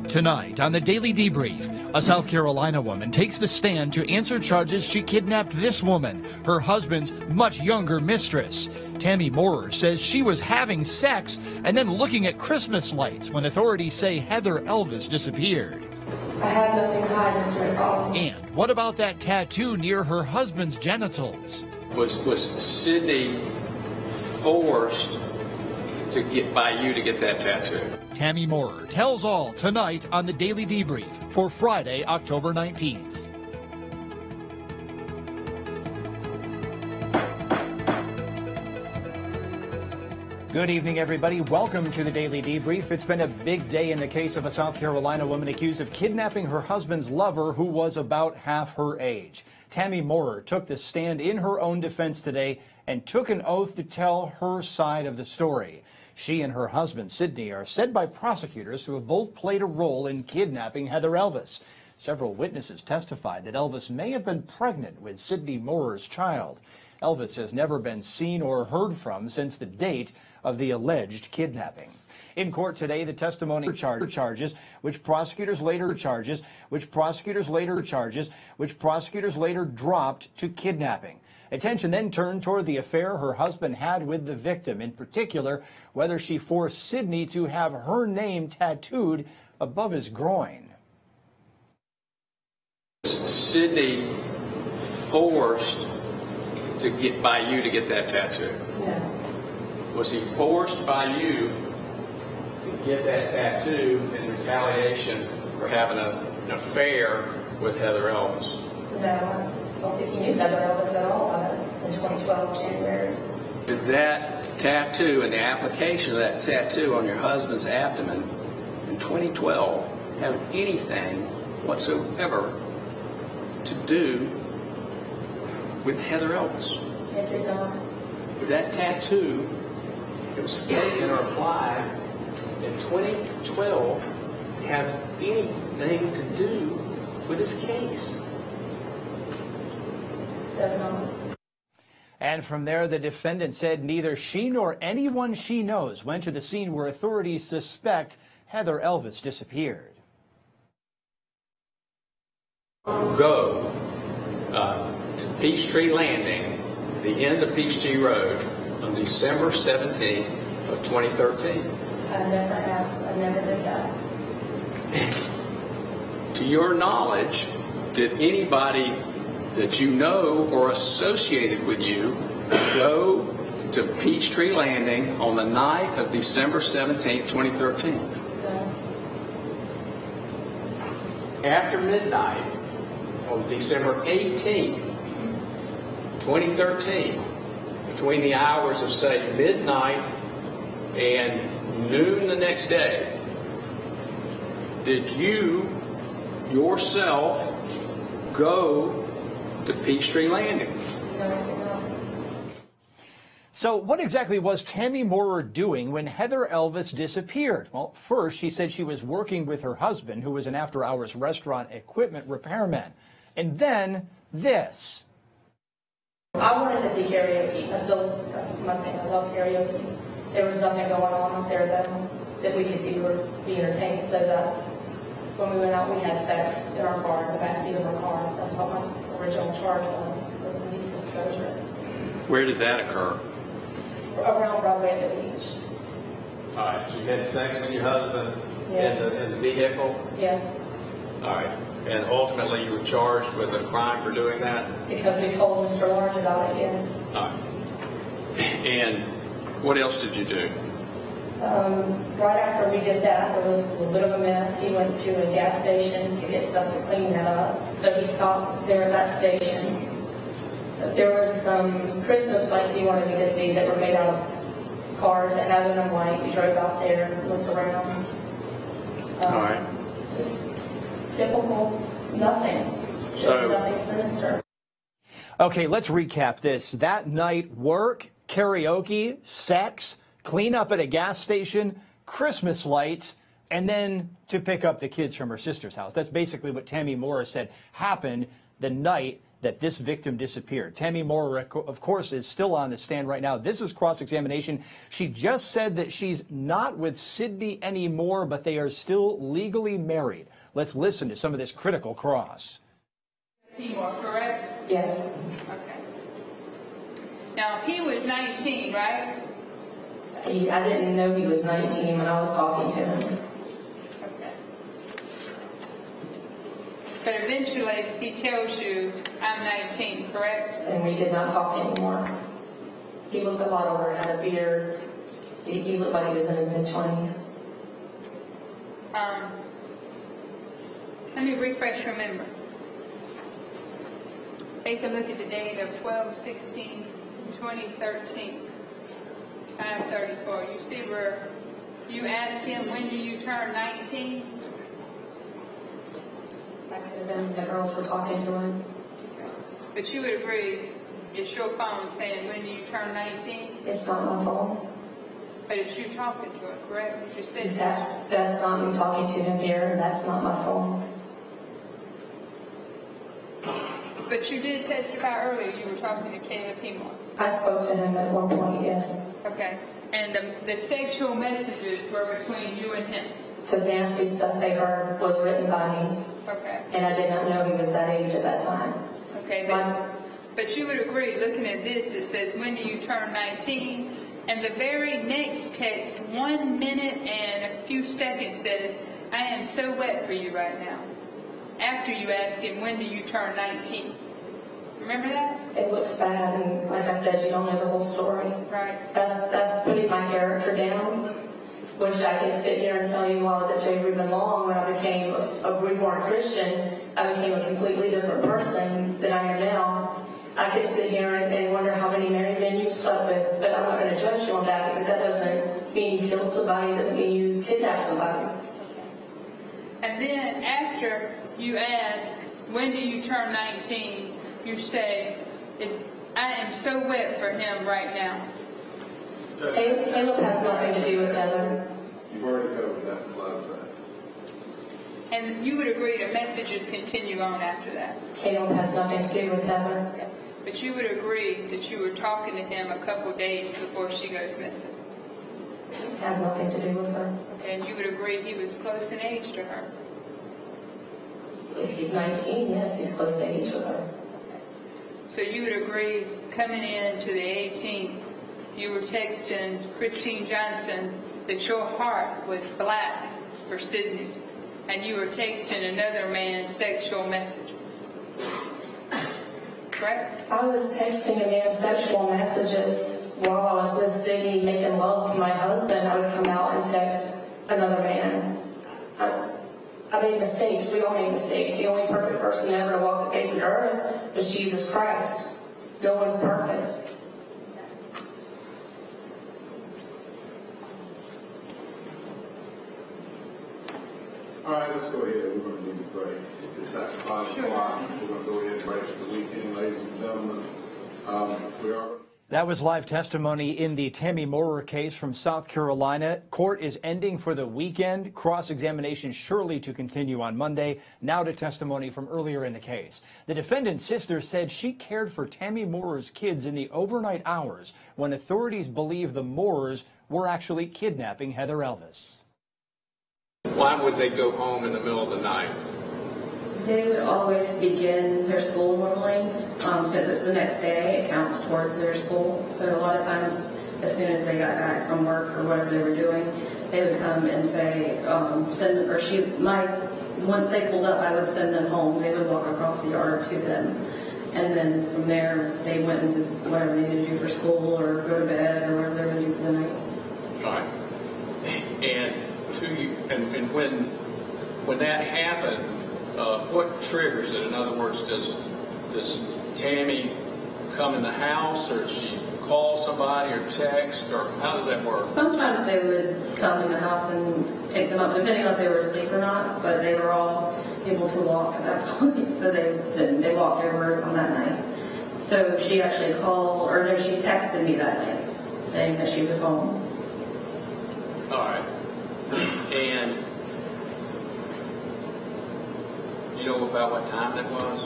Tonight on the Daily Debrief, a South Carolina woman takes the stand to answer charges she kidnapped this woman, her husband's much younger mistress. Tammy Moorer says she was having sex and then looking at Christmas lights when authorities say Heather Elvis disappeared. I have nothing to hide, Mr. McCall. And what about that tattoo near her husband's genitals? Was Sydney forced to get by you to get that tattoo? Tammy Moorer tells all tonight on the Daily Debrief for Friday, October 19th. Good evening, everybody. Welcome to the Daily Debrief. It's been a big day in the case of a South Carolina woman accused of kidnapping her husband's lover, who was about half her age. Tammy Moorer took the stand in her own defense today and took an oath to tell her side of the story. She and her husband, Sydney, are said by prosecutors to have both played a role in kidnapping Heather Elvis. Several witnesses testified that Elvis may have been pregnant with Sydney Moorer's child. Elvis has never been seen or heard from since the date of the alleged kidnapping. In court today, the testimony charges, which prosecutors later dropped to kidnapping. Attention then turned toward the affair her husband had with the victim, in particular, whether she forced Sydney to have her name tattooed above his groin. Sydney forced to get by you to get that tattoo? No. Was he forced by you to get that tattoo in retaliation for having an affair with Heather Elvis? No, I don't think he knew Heather Elvis at all in 2012, January. Did that tattoo and the application of that tattoo on your husband's abdomen in 2012 have anything whatsoever to do with Heather Elvis? It did not. Did that tattoo that was taken or applied in 2012 have anything to do with this case? Does not. And from there, the defendant said neither she nor anyone she knows went to the scene where authorities suspect Heather Elvis disappeared. Go to Peachtree Landing, the end of Peachtree Road, on December 17th of 2013. I never have. I never did that. To your knowledge, did anybody that you know or associated with you go to Peachtree Landing on the night of December 17th, 2013? No. After midnight, on December 18th, 2013, between the hours of, say, midnight and noon the next day, did you yourself go to Peachtree Landing? No, I did not. So what exactly was Tammy Moorer doing when Heather Elvis disappeared? Well, first, she said she was working with her husband, who was an after-hours restaurant equipment repairman. And then this. I wanted to see karaoke. That's my thing. I love karaoke. There was nothing going on up there that we could do or be entertained. So that's when we went out. We had sex in our car, in the backseat of our car. That's what my original charge was indecent exposure. Where did that occur? Around Broadway at the beach. All right. So you had sex with your husband Yes. in the vehicle? Yes. All right. And ultimately you were charged with a crime for doing that? Because we told Mr. Large about it, yes. All right. And what else did you do? Right after we did that, there was a little bit of a mess. He went to a gas station to get stuff to clean that up. So he stopped there at that station. There was some Christmas lights he wanted me to see that were made out of cars that had them white. We drove out there and looked around. All right. Just typical, nothing. So- There's nothing sinister. Okay, let's recap this. That night, work, karaoke, sex, clean up at a gas station, Christmas lights, and then to pick up the kids from her sister's house. That's basically what Tammy Moorer said happened the night that this victim disappeared. Tammy Moore, of course, is still on the stand right now. This is cross-examination. She just said that she's not with Sidney anymore, but they are still legally married. Let's listen to some of this critical cross. Moore, correct? Yes. Okay. Now, he was 19, right? I didn't know he was 19 when I was talking to him. Okay. But eventually, he tells you, I'm 19, correct? And we did not talk anymore. He looked a lot older, had a beard. He looked like he was in his mid-20s. Let me refresh your memory. Take a look at the date of 12/16/2013. I'm 34. You see where you ask him, when do you turn 19? That could have been the girls were talking to him. But you would agree, it's your phone saying, when do you turn 19? It's not my phone. But it's you talking to him, correct? You said that. That's not me talking to him here. That's not my phone. But you did testify earlier you were talking to Keller. I spoke to him at one point, yes. Okay. And the sexual messages were between you and him? The nasty stuff they heard was written by me. Okay. And I did not know he was that age at that time. Okay, but you would agree, looking at this, it says, when do you turn 19? And the very next text, 1 minute and a few seconds, says, I am so wet for you right now. After you ask him, when do you turn 19? Remember that? It looks bad, and like I said, you don't know the whole story. Right. That's putting my character down, which I can sit here and tell you while I was at J. Reuben Long, when I became a reborn Christian, I became a completely different person than I am now. I could sit here and wonder how many married men you've slept with, but I'm not going to judge you on that, because that doesn't mean you killed somebody, it doesn't mean you kidnapped somebody. And then after you ask, when do you turn 19, you say, I am so wet for him right now. Caleb has nothing to do with Heather. You've already covered that in cloud side. And you would agree that messages continue on after that? Caleb has nothing to do with Heather. Yeah. But you would agree that you were talking to him a couple days before she goes missing? It has nothing to do with her. Okay, and you would agree he was close in age to her? If he's 19, yes, he's close to age with her. So you would agree, coming in to the 18th, you were texting Christine Johnson that your heart was black for Sidney, and you were texting another man sexual messages. Correct? I was texting a man sexual messages while I was with Sidney making love to my husband. I would come out and text another man. I made mistakes. We all made mistakes. The only perfect person ever to walk the face of the earth was Jesus Christ. No one's perfect. All right, let's go ahead. We're going to need a break. It's after 5 o'clock. We're going to go ahead and break for the weekend, ladies and gentlemen. We are. That was live testimony in the Tammy Moore case from South Carolina. Court is ending for the weekend. Cross-examination surely to continue on Monday. Now to testimony from earlier in the case. The defendant's sister said she cared for Tammy Moore's kids in the overnight hours when authorities believe the Moores were actually kidnapping Heather Elvis. Why would they go home in the middle of the night? They would always begin their school normally. Since it's the next day, it counts towards their school. So a lot of times, as soon as they got back from work or whatever they were doing, they would come and say, once they pulled up, I would send them home. They would walk across the yard to them. And then from there, they went and did whatever they needed to do for school or go to bed or whatever they were going to do for the night. All right. And when that happened, what triggers it? In other words, does Tammy come in the house, or does she call somebody or text, or how does that work? Sometimes they would come in the house and pick them up, depending on if they were asleep or not, but they were all able to walk at that point, so they walked over on that night. So she actually she texted me that night saying that she was home. All right. And do you know about what time that was?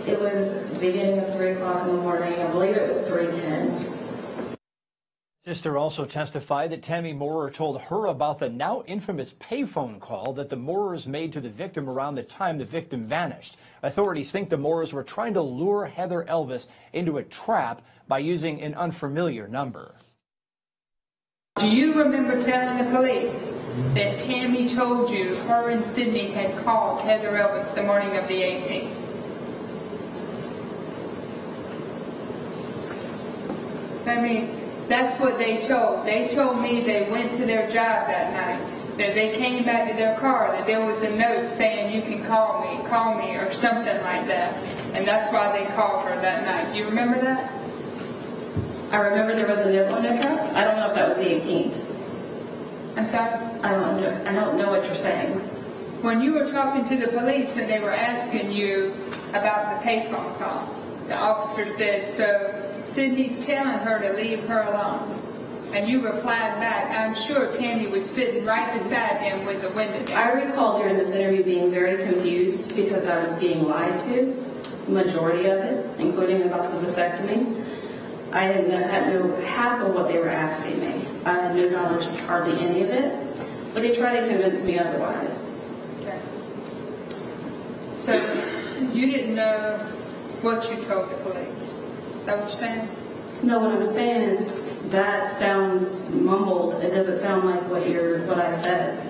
It was beginning of 3 o'clock in the morning. I believe it was 3:10. Sister also testified that Tammy Moorer told her about the now infamous payphone call that the Moorers made to the victim around the time the victim vanished. Authorities think the Moorers were trying to lure Heather Elvis into a trap by using an unfamiliar number. Do you remember telling the police that Tammy told you her and Sydney had called Heather Elvis the morning of the 18th? I mean, that's what they told. They told me they went to their job that night, that they came back to their car, that there was a note saying you can call me, or something like that. And that's why they called her that night. Do you remember that? I remember there was a note on their truck. I don't know if that was the 18th. I'm sorry? I don't know what you're saying. When you were talking to the police and they were asking you about the payphone call, the officer said, so Sydney's telling her to leave her alone. And you replied back, I'm sure Tammy was sitting right beside him with the window down. I recall during this interview being very confused because I was being lied to, the majority of it, including about the vasectomy. I had no half of what they were asking me. I had no knowledge of hardly any of it, but they tried to convince me otherwise. Okay. So you didn't know what you told the police? Is that what you're saying? No, what I'm saying is that sounds mumbled. It doesn't sound like what I said.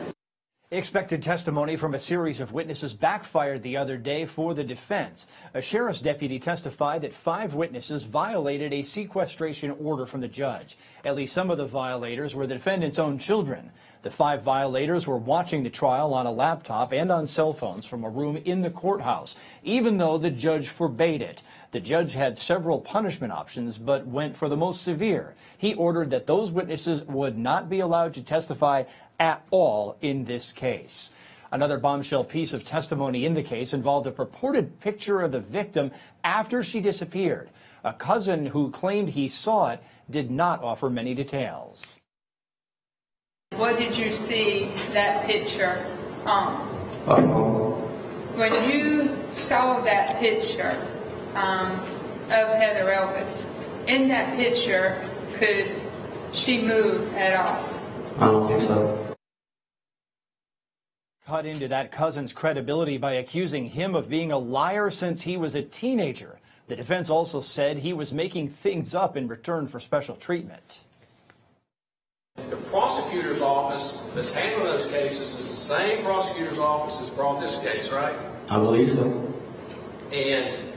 Expected testimony from a series of witnesses backfired the other day for the defense. A sheriff's deputy testified that 5 witnesses violated a sequestration order from the judge. At least some of the violators were the defendant's own children. The 5 violators were watching the trial on a laptop and on cell phones from a room in the courthouse, even though the judge forbade it. The judge had several punishment options, but went for the most severe. He ordered that those witnesses would not be allowed to testify at all in this case. Another bombshell piece of testimony in the case involved a purported picture of the victim after she disappeared. A cousin who claimed he saw it did not offer many details. What did you see that picture on? When you saw that picture of Heather Elvis, in that picture, could she move at all? I don't think so. Cut into that cousin's credibility by accusing him of being a liar since he was a teenager. The defense also said he was making things up in return for special treatment. The prosecutor's office that's handling those cases is the same prosecutor's office that's brought this case, right? I believe so. And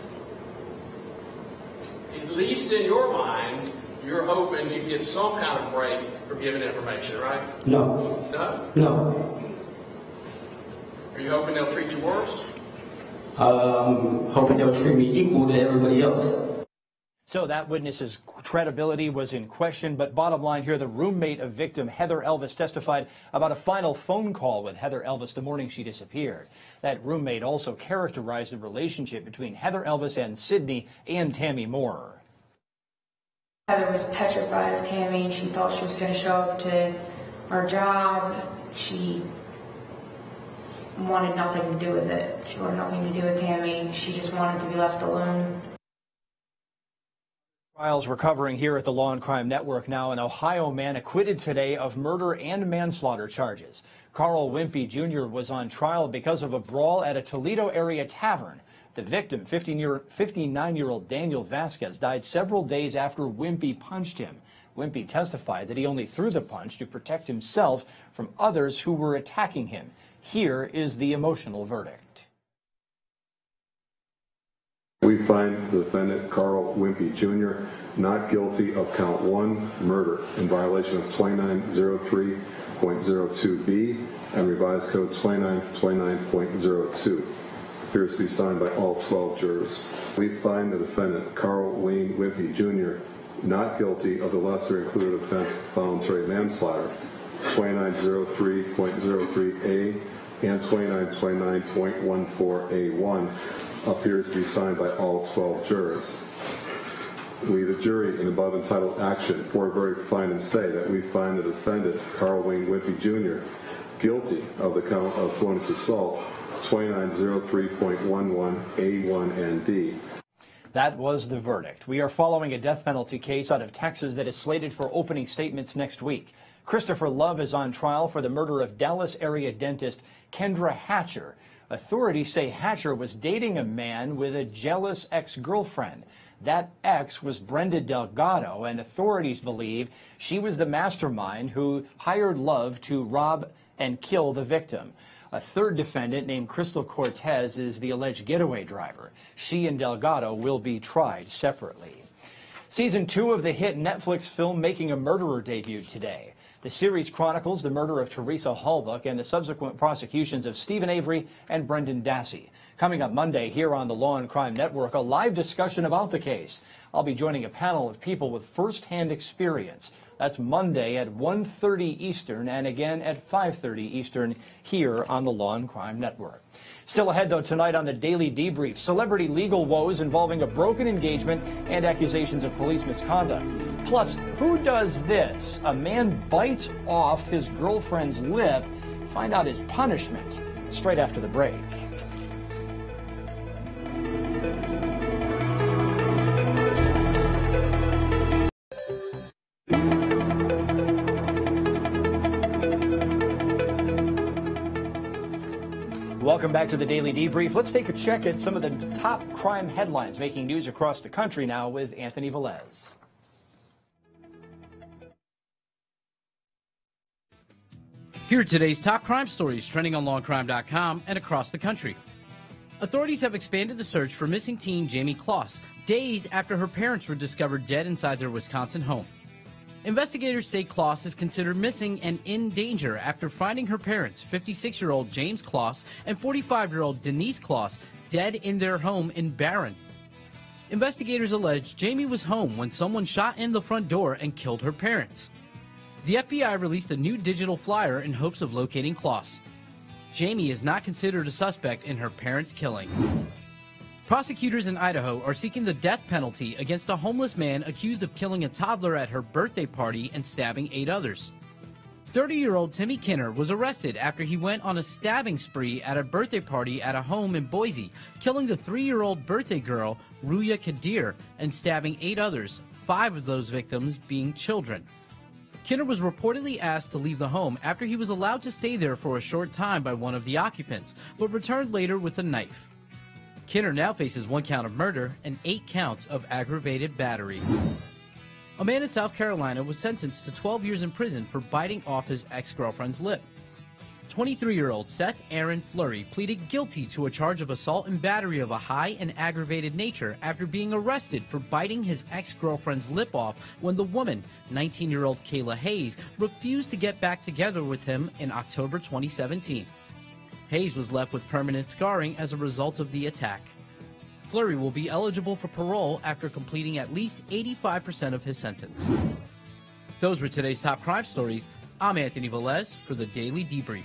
at least in your mind, you're hoping you get some kind of break for giving information, right? No. No? No. Are you hoping they'll treat you worse? Hoping they'll treat me equal to everybody else. So that witness's credibility was in question, but bottom line here, the roommate of victim Heather Elvis testified about a final phone call with Heather Elvis the morning she disappeared. That roommate also characterized the relationship between Heather Elvis and Sydney and Tammy Moorer. Heather was petrified of Tammy. She thought she was going to show up to her job. She wanted nothing to do with it. She wanted nothing to do with Tammy. She just wanted to be left alone. Trials we're covering here at the Law and Crime Network now. An Ohio man acquitted today of murder and manslaughter charges. Carl Wimpy Jr. was on trial because of a brawl at a Toledo area tavern. The victim, 59-year-old Daniel Vasquez, died several days after Wimpy punched him. Wimpy testified that he only threw the punch to protect himself from others who were attacking him. Here is the emotional verdict. We find the defendant, Carl Wimpy Jr., not guilty of count 1, murder, in violation of 2903.02b and revised code 2929.02. Appears to be signed by all 12 jurors. We find the defendant, Carl Wayne Wimpy Jr., not guilty of the lesser included offense voluntary manslaughter, 2903.03a and 2929.14a1, appears to be signed by all 12 jurors. We, the jury, in above entitled action, for a verdict, find and say that we find the defendant, Carl Wayne Wimpy Jr., guilty of the count of felonious assault 2903.11 A1 and D. That was the verdict. We are following a death penalty case out of Texas that is slated for opening statements next week. Christopher Love is on trial for the murder of Dallas area dentist Kendra Hatcher. Authorities say Hatcher was dating a man with a jealous ex-girlfriend. That ex was Brenda Delgado, and authorities believe she was the mastermind who hired Love to rob and kill the victim. A third defendant named Crystal Cortez is the alleged getaway driver. She and Delgado will be tried separately. Season 2 of the hit Netflix film Making a Murderer debuted today. The series chronicles the murder of Teresa Halbach and the subsequent prosecutions of Stephen Avery and Brendan Dassey. Coming up Monday here on the Law and Crime Network, a live discussion about the case. I'll be joining a panel of people with first-hand experience. That's Monday at 1:30 Eastern and again at 5:30 Eastern here on the Law and Crime Network. Still ahead, though, tonight on the Daily Debrief, celebrity legal woes involving a broken engagement and accusations of police misconduct. Plus, who does this? A man bites off his girlfriend's lip. Find out his punishment straight after the break. Welcome back to the Daily Debrief. Let's take a check at some of the top crime headlines making news across the country now with Anthony Velez. Here are today's top crime stories trending on Law&Crime.com and across the country. Authorities have expanded the search for missing teen Jamie Kloss days after her parents were discovered dead inside their Wisconsin home. Investigators say Kloss is considered missing and in danger after finding her parents, 56-year-old James Kloss and 45-year-old Denise Kloss, dead in their home in Barron. Investigators allege Jamie was home when someone shot in the front door and killed her parents. The FBI released a new digital flyer in hopes of locating Kloss. Jamie is not considered a suspect in her parents' killing. Prosecutors in Idaho are seeking the death penalty against a homeless man accused of killing a toddler at her birthday party and stabbing 8 others. 30-year-old Timmy Kinner was arrested after he went on a stabbing spree at a birthday party at a home in Boise, killing the 3-year-old birthday girl, Ruya Kadir, and stabbing 8 others, 5 of those victims being children. Kinner was reportedly asked to leave the home after he was allowed to stay there for a short time by one of the occupants, but returned later with a knife. Kinner now faces 1 count of murder and 8 counts of aggravated battery. A man in South Carolina was sentenced to 12 years in prison for biting off his ex-girlfriend's lip. 23-year-old Seth Aaron Fleury pleaded guilty to a charge of assault and battery of a high and aggravated nature after being arrested for biting his ex-girlfriend's lip off when the woman, 19-year-old Kayla Hayes, refused to get back together with him in October 2017. Hayes was left with permanent scarring as a result of the attack. Fleury will be eligible for parole after completing at least 85% of his sentence. Those were today's top crime stories. I'm Anthony Velez for the Daily Debrief.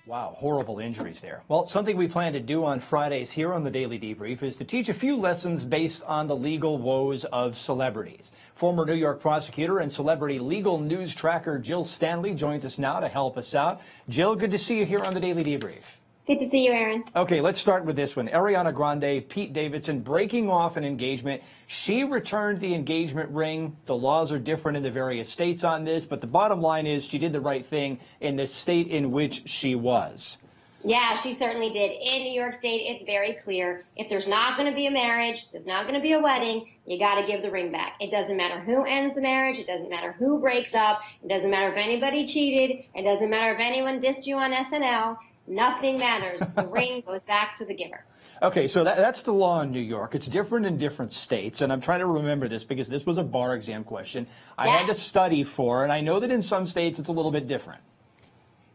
Wow, horrible injuries there. Well, something we plan to do on Fridays here on the Daily Debrief is to teach a few lessons based on the legal woes of celebrities. Former New York prosecutor and celebrity legal news tracker Jill Stanley joins us now to help us out. Jill, good to see you here on the Daily Debrief. Good to see you, Aaron. Okay, let's start with this one. Ariana Grande, Pete Davidson breaking off an engagement. She returned the engagement ring. The laws are different in the various states on this, but the bottom line is she did the right thing in the state in which she was. Yeah, she certainly did. In New York State, it's very clear. If there's not going to be a marriage, there's not going to be a wedding, you got to give the ring back. It doesn't matter who ends the marriage. It doesn't matter who breaks up. It doesn't matter if anybody cheated. It doesn't matter if anyone dissed you on SNL. Nothing matters. The ring goes back to the giver. Okay, so that's the law in New York. It's different in different states, and I'm trying to remember this because this was a bar exam question I had to study for, and I know that in some states it's a little bit different.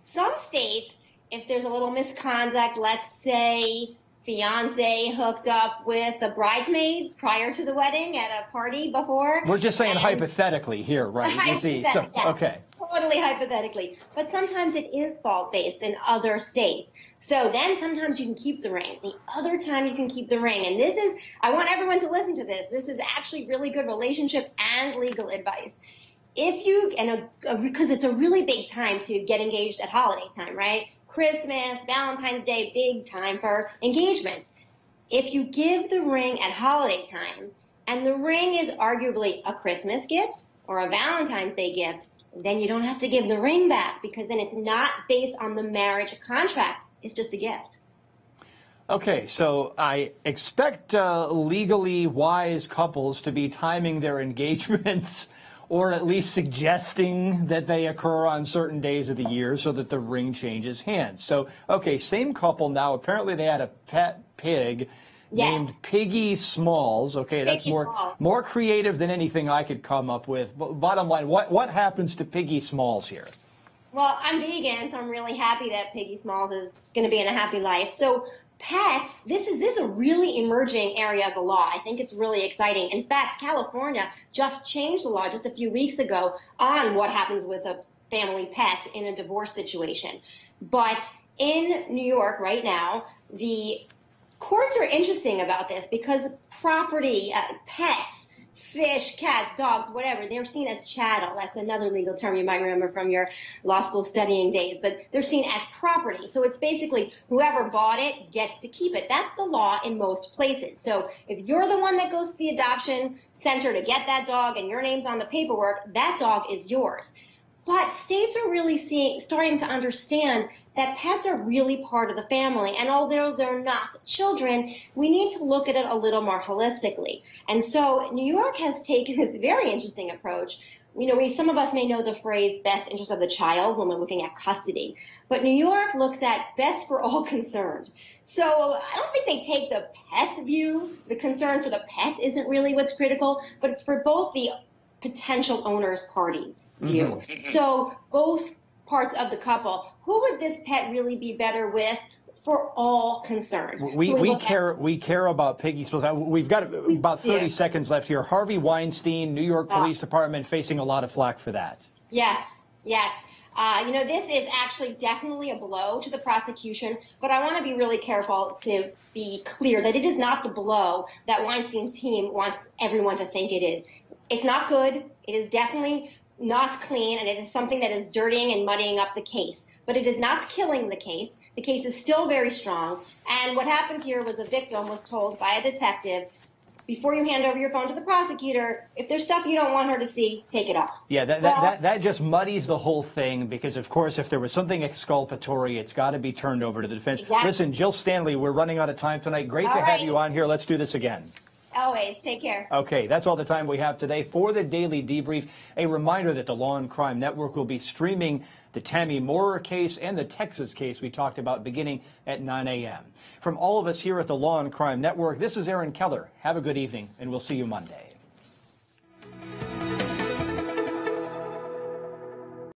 Some states, if there's a little misconduct, let's say fiance hooked up with a bridesmaid prior to the wedding at a party before. We're just saying hypothetically here, right? You see, so, okay. Totally hypothetically. But sometimes it is fault-based in other states. So then sometimes you can keep the ring. The other time you can keep the ring. And this is, I want everyone to listen to this. This is actually really good relationship and legal advice. if you, because it's a really big time to get engaged at holiday time, right? Christmas, Valentine's Day, big time for engagements. If you give the ring at holiday time, and the ring is arguably a Christmas gift or a Valentine's Day gift, then you don't have to give the ring back, because then it's not based on the marriage contract. It's just a gift. Okay, so I expect legally wise couples to be timing their engagements or at least suggesting that they occur on certain days of the year so that the ring changes hands. So, okay, same couple now. Apparently they had a pet pig named Piggy Smalls. Okay, that's more creative than anything I could come up with. But bottom line, what happens to Piggy Smalls here? Well, I'm vegan, so I'm really happy that Piggy Smalls is going to be in a happy life. So pets, this is a really emerging area of the law. I think it's really exciting. In fact, California just changed the law just a few weeks ago on what happens with a family pet in a divorce situation. But in New York right now, the courts are interesting about this because property, pets, fish, cats, dogs, whatever, they're seen as chattel. That's another legal term you might remember from your law school studying days, but they're seen as property. So it's basically whoever bought it gets to keep it. That's the law in most places. So if you're the one that goes to the adoption center to get that dog and your name's on the paperwork, that dog is yours. But states are really starting to understand that pets are really part of the family. And although they're not children, we need to look at it a little more holistically. And so New York has taken this very interesting approach. You know, some of us may know the phrase best interest of the child when we're looking at custody. But New York looks at best for all concerned. So I don't think they take the pet's view. The concern for the pet isn't really what's critical, but it's for both the potential owner's party view. So both parts of the couple, who would this pet really be better with for all concerned? We care about Piggy Smalls. We've got about 30 seconds left here. Harvey Weinstein, New York Police Department facing a lot of flack for that. Yes. You know, this is actually definitely a blow to the prosecution, but I want to be really careful to be clear that it is not the blow that Weinstein's team wants everyone to think it is. It's not good. It is definitely not clean, and it is something that is dirtying and muddying up the case. But it is not killing the case. The case is still very strong. And what happened here was a victim was told by a detective, before you hand over your phone to the prosecutor, if there's stuff you don't want her to see, take it off. Yeah, that just muddies the whole thing because, of course, if there was something exculpatory, it's got to be turned over to the defense. Exactly. Listen, Jill Stanley, we're running out of time tonight. Great to have you on here. Let's do this again. Always. Take care. Okay, that's all the time we have today for the Daily Debrief. A reminder that the Law and Crime Network will be streaming the Tammy Moorer case and the Texas case we talked about beginning at 9 a.m. From all of us here at the Law and Crime Network, this is Aaron Keller. Have a good evening, and we'll see you Monday.